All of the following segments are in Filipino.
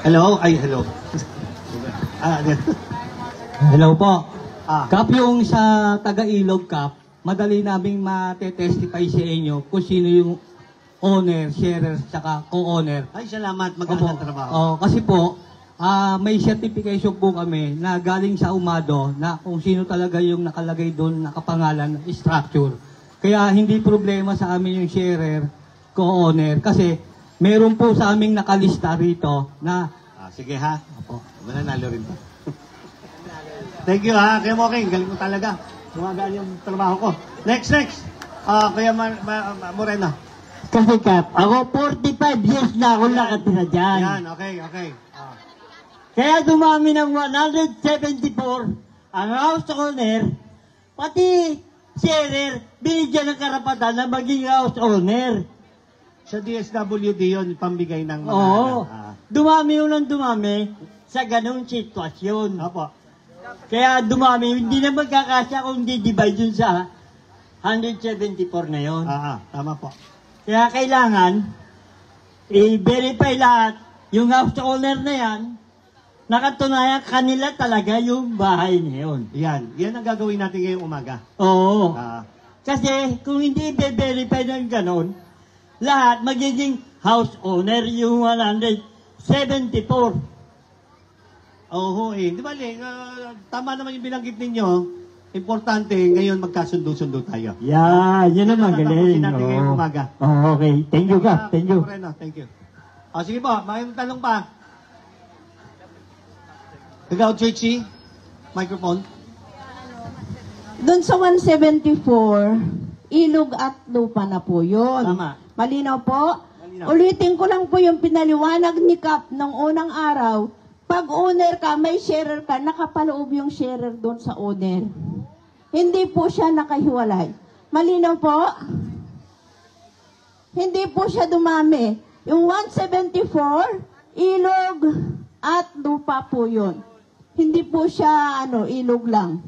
Hello? Ay, hello. Hello po. Ah. Kap, yung sa taga-Ilog, Kap, madali naming matetestify sa inyo kung sino yung owner, sharer, saka co-owner. Ay, salamat. Magandang trabaho. Kasi po, may certification po kami na galing sa Umado na kung sino talaga yung nakalagay doon, nakapangalan, structure. Kaya hindi problema sa amin yung sharer, co-owner. Kasi meron po sa aming nakalista rito na... Sige ha. Opo. Mananalo rin po. Thank you ha. Kaya mo okay. Galing mo talaga. Gumagaan yung trabaho ko. Next. Kuya Moreno. Kasi Kap, ako 45 years na ako nakatira dyan. Yan, okay. Kaya dumami ng 174 ang house owner, pati sharer, binigyan ng karapatan na maging house owner. Sa DSWD yun, pambigay ng mga... Oo. Dumami yun ng dumami sa ganung sitwasyon. Opo. Kaya dumami, hindi na magkakasya kung di-divide yun sa 174 na yun. Tama po. Kaya kailangan i-verify lahat yung house owner na yan, nakatunayan kanila talaga yung bahay na yun. Yan ang gagawin natin ngayong umaga. Oo. Kasi kung hindi i-verify ng ganon, lahat magiging house owner yung 174. Oo, di ba, tama naman yung binanggit ninyo. Importante, ngayon magkasundo-sundo tayo. Yun ang magaling. Natin ngayong umaga. Okay. Thank you, Kap. Thank you. Thank you. Sige po, may tanong pa. Ikaw, Chichi, microphone. Doon sa 174, ilog at lupa na po yun. Tama. Malinaw po? Malinaw. Ulitin ko lang po yung pinaliwanag ni Kap ng unang araw. Pag owner ka, may sharer ka, nakapaloob yung sharer doon sa owner. Hindi po siya nakahiwalay. Malinaw po? Hindi po siya dumami. Yung 174, ilog at lupa po yun. Hindi po siya ilog lang.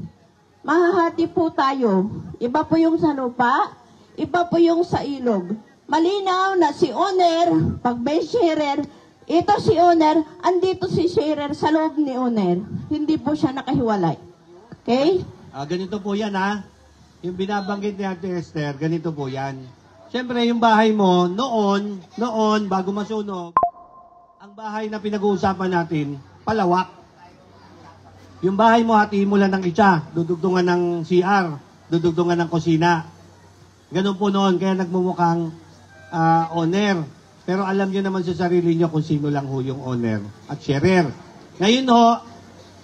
Mahahati po tayo. Iba po yung sa lupa, iba po yung sa ilog. Malinaw na si owner, pag may sharer, ito si owner, andito si sharer sa loob ni owner. Hindi po siya nakahiwalay. Okay? Ganito po yan ha. Yung binabanggit ni Ate Esther, ganito po yan. Siyempre yung bahay mo, noon, bago masunog, ang bahay na pinag-uusapan natin, palawak. Yung bahay mo, hatiin mo lang ng isa, dudugtungan ng CR, dudugtungan ng kusina. Ganun po noon, kaya nagmumukhang owner. Pero alam nyo naman sa sarili nyo kung sino lang ho yung owner at sharer. Ngayon ho,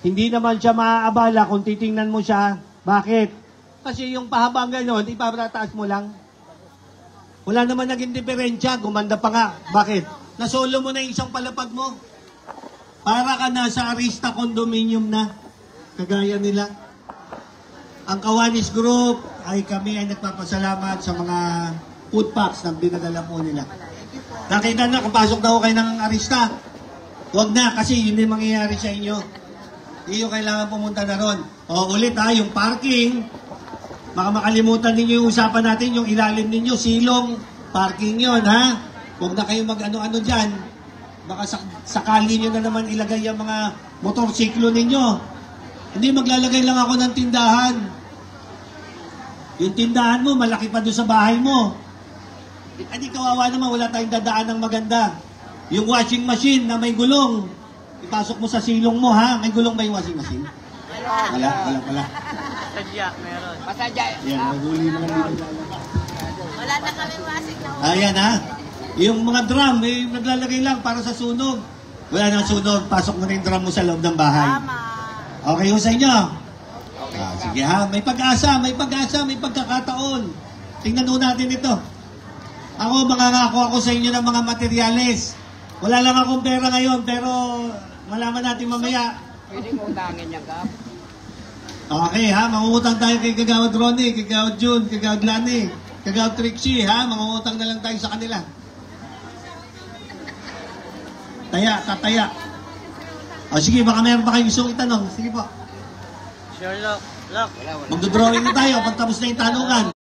hindi naman siya maaabala kung titingnan mo siya. Bakit? Kasi yung pahabang gano'n, ipapataas mo lang. Wala naman naging diferensya, gumanda pa nga. Bakit? Nasolo mo na yung isang palapag mo. Para ka na sa Arista condominium na. Kagaya nila. Ang Kawanis Group ay kami ay nagpapasalamat sa mga food packs na binadala po nila. Nakita na, kapasok na ako kayo ng Arista. Huwag na, kasi hindi mangyayari sa inyo. Hindi yung kailangan pumunta na ron. Ulit ha, yung parking. Baka makalimutan ninyo yung usapan natin, yung ilalim ninyo, silong, parking yon ha. Huwag na kayo mag-ano-ano dyan. Baka sakali nyo na naman ilagay yung mga motorsiklo ninyo. Hindi, maglalagay lang ako ng tindahan. Yung tindahan mo, malaki pa doon sa bahay mo. Hindi kawawa naman, wala tayong dadaan ng maganda. Yung washing machine na may gulong, ipasok mo sa silong mo ha. May gulong ba yung washing machine? Wala. Pasadya, meron. Pasadya. Yan, maguli na lang dito. Wala na kami washing na. Ayan ha. Yung mga drum, naglalagay lang para sa sunog. Wala nang sunog, pasok mo na yung drum mo sa loob ng bahay. Tama. Okay ho sa inyo? Okay. Sige ha, may pag-asa, may pagkakataon. Tingnan ho natin ito. Ako, mangangako ako sa inyo ng mga materyales. Wala lang akong pera ngayon, pero malaman natin mamaya. Pwede mo utangin niya, Kap. Okay ha, mangungutang tayo kay Kagawad Ronnie, Kagawad June, Kagawad Lani, Kagawad Trixie ha, mangungutang na lang tayo sa kanila. Tataya. Sige, baka meron pa kayo gustong itanong. Sige po. Sure, look. Magdodrawing na tayo pagtapos na yung tanungan.